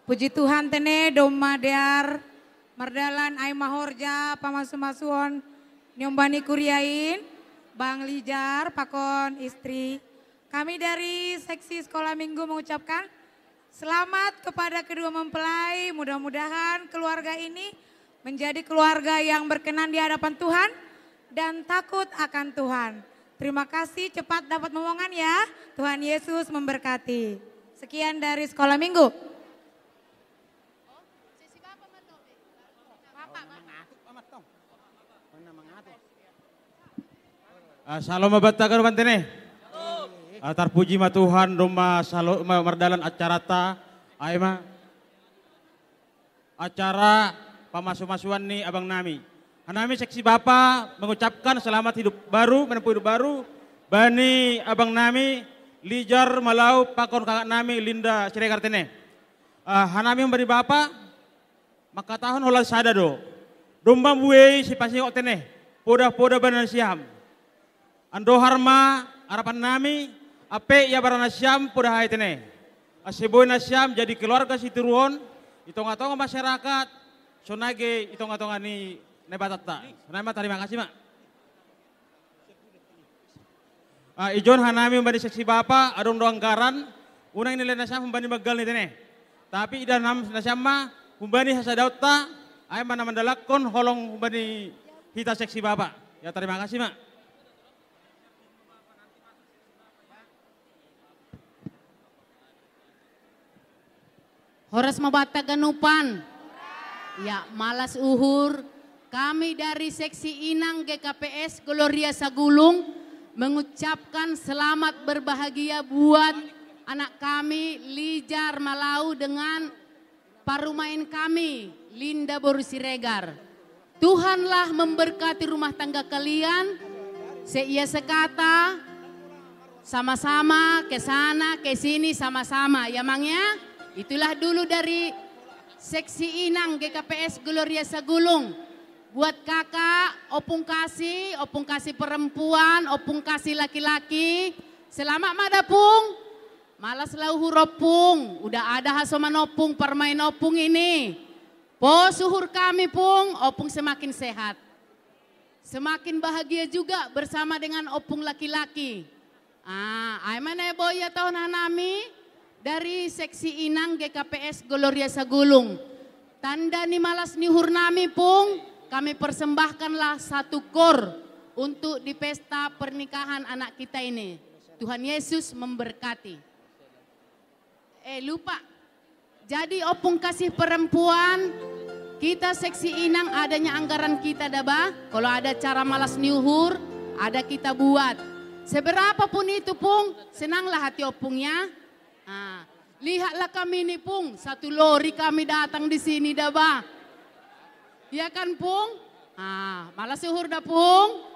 Puji Tuhan tene doma dear mardalan ai mahorja pamasu-masuon nyombani kuriain Bang Lijar pakon istri. Kami dari seksi sekolah minggu mengucapkan selamat kepada kedua mempelai. Mudah-mudahan keluarga ini menjadi keluarga yang berkenan di hadapan Tuhan dan takut akan Tuhan. Terima kasih, cepat dapat momongan ya. Tuhan Yesus memberkati. Sekian dari sekolah minggu. Salam mabatakan mantene. Terpuji ma Tuhan rumah mardalan acara ta aima acara pamasu-masuan nih abang nami. Hanami seksi Bapa mengucapkan selamat hidup baru, menempuh hidup baru. Bani abang nami Lijar Malau pakon kakak nami Linda Siregar tene. Hanami memberi Bapa maka tahun hola sadado. Domba buai si pasi tene. Poda-poda banan siam. Ando harma harapan nami ape ya barana siam poda hai tene. Aseboy na siam jadi keluarga si turuon itong-atong masyarakat sonage itong-atong ni nebatata. Nama terima kasih mak. Ijon hanami membani seksi Bapa adong doang garan unang nilai nasyam membani magal ni tene. Tapi ida nam nasyam ma membani hasadaut ta ay mana mandalakon holong membani hita seksi Bapa. Ya terima kasih mak. Horas mabata ganupan. Ya, malas uhur. Kami dari seksi Inang GKPS Gloria Sagulung mengucapkan selamat berbahagia buat anak kami Lijar Malau dengan parumain kami Linda Boru Siregar. Tuhanlah memberkati rumah tangga kalian. Seia sekata sama-sama ke sana ke sini sama-sama ya mangnya. Itulah dulu dari seksi Inang GKPS Gloria Sagulung. Buat kakak, opung kasih perempuan, opung kasih laki-laki. Selamat madapung. Malas lauhur opung. Udah ada hasoman opung, permain opung ini. Po suhur kami pung, opung semakin sehat. Semakin bahagia juga bersama dengan opung laki-laki. Ay mana boy ya tahun hanami. Dari seksi Inang GKPS Gloria Sagulung. Tanda ni malas ni hurnami pung, kami persembahkanlah satu kor untuk di pesta pernikahan anak kita ini. Tuhan Yesus memberkati. Lupa, jadi opung kasih perempuan, kita seksi Inang adanya anggaran kita daba. Kalau ada cara malas niuhur, ada kita buat. Seberapapun itu pung, senanglah hati opungnya. Lihatlah kami ini pung, satu lori kami datang di sini dah bah. Ya kan pung? Malas suhur dah pung.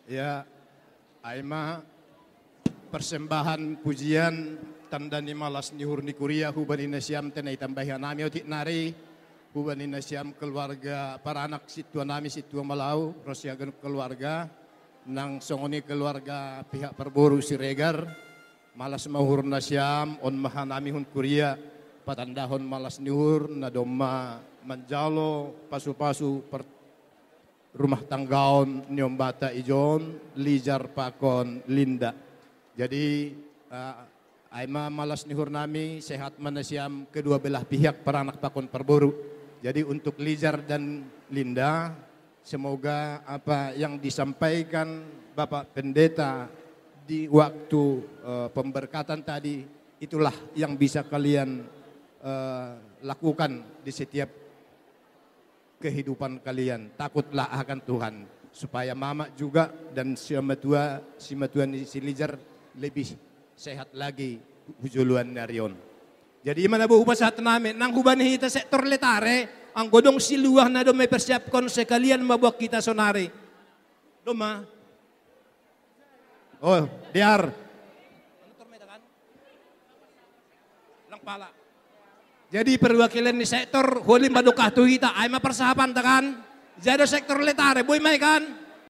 Ya, Aima persembahan pujian tandani malas nihur ni kuria hubani nasiam tenai tambahan nami otik nari hubani nasiam keluarga para anak situa nami situa Malau rosiagan keluarga nang songoni keluarga pihak perboru Siregar malas mahur nasiam on mahanami hun kuria patandahon malas nihur nadoma manjalo pasu-pasu rumah tanggaon nyombata ijon lijar pakon linda. Jadi Aima malas nihur nami sehat manasiam kedua belah pihak para anak pakon perboru. Jadi untuk lijar dan linda semoga apa yang disampaikan Bapak Pendeta di waktu pemberkatan tadi itulah yang bisa kalian lakukan di setiap kehidupan kalian. Takutlah akan Tuhan supaya mama juga dan si matua si lijar lebih sehat lagi hujuluan narion. Jadi mana bu saat namin nang hubani kita sektor letare ang godong siluah na do may persiapkon sekalian mabuak kita sonari. Doma. Oh, diar. Lang pala. Jadi perwakilan di sektor huli madukah tu kita ay mapersahapan takan. Jadi sektor letare boy may kan.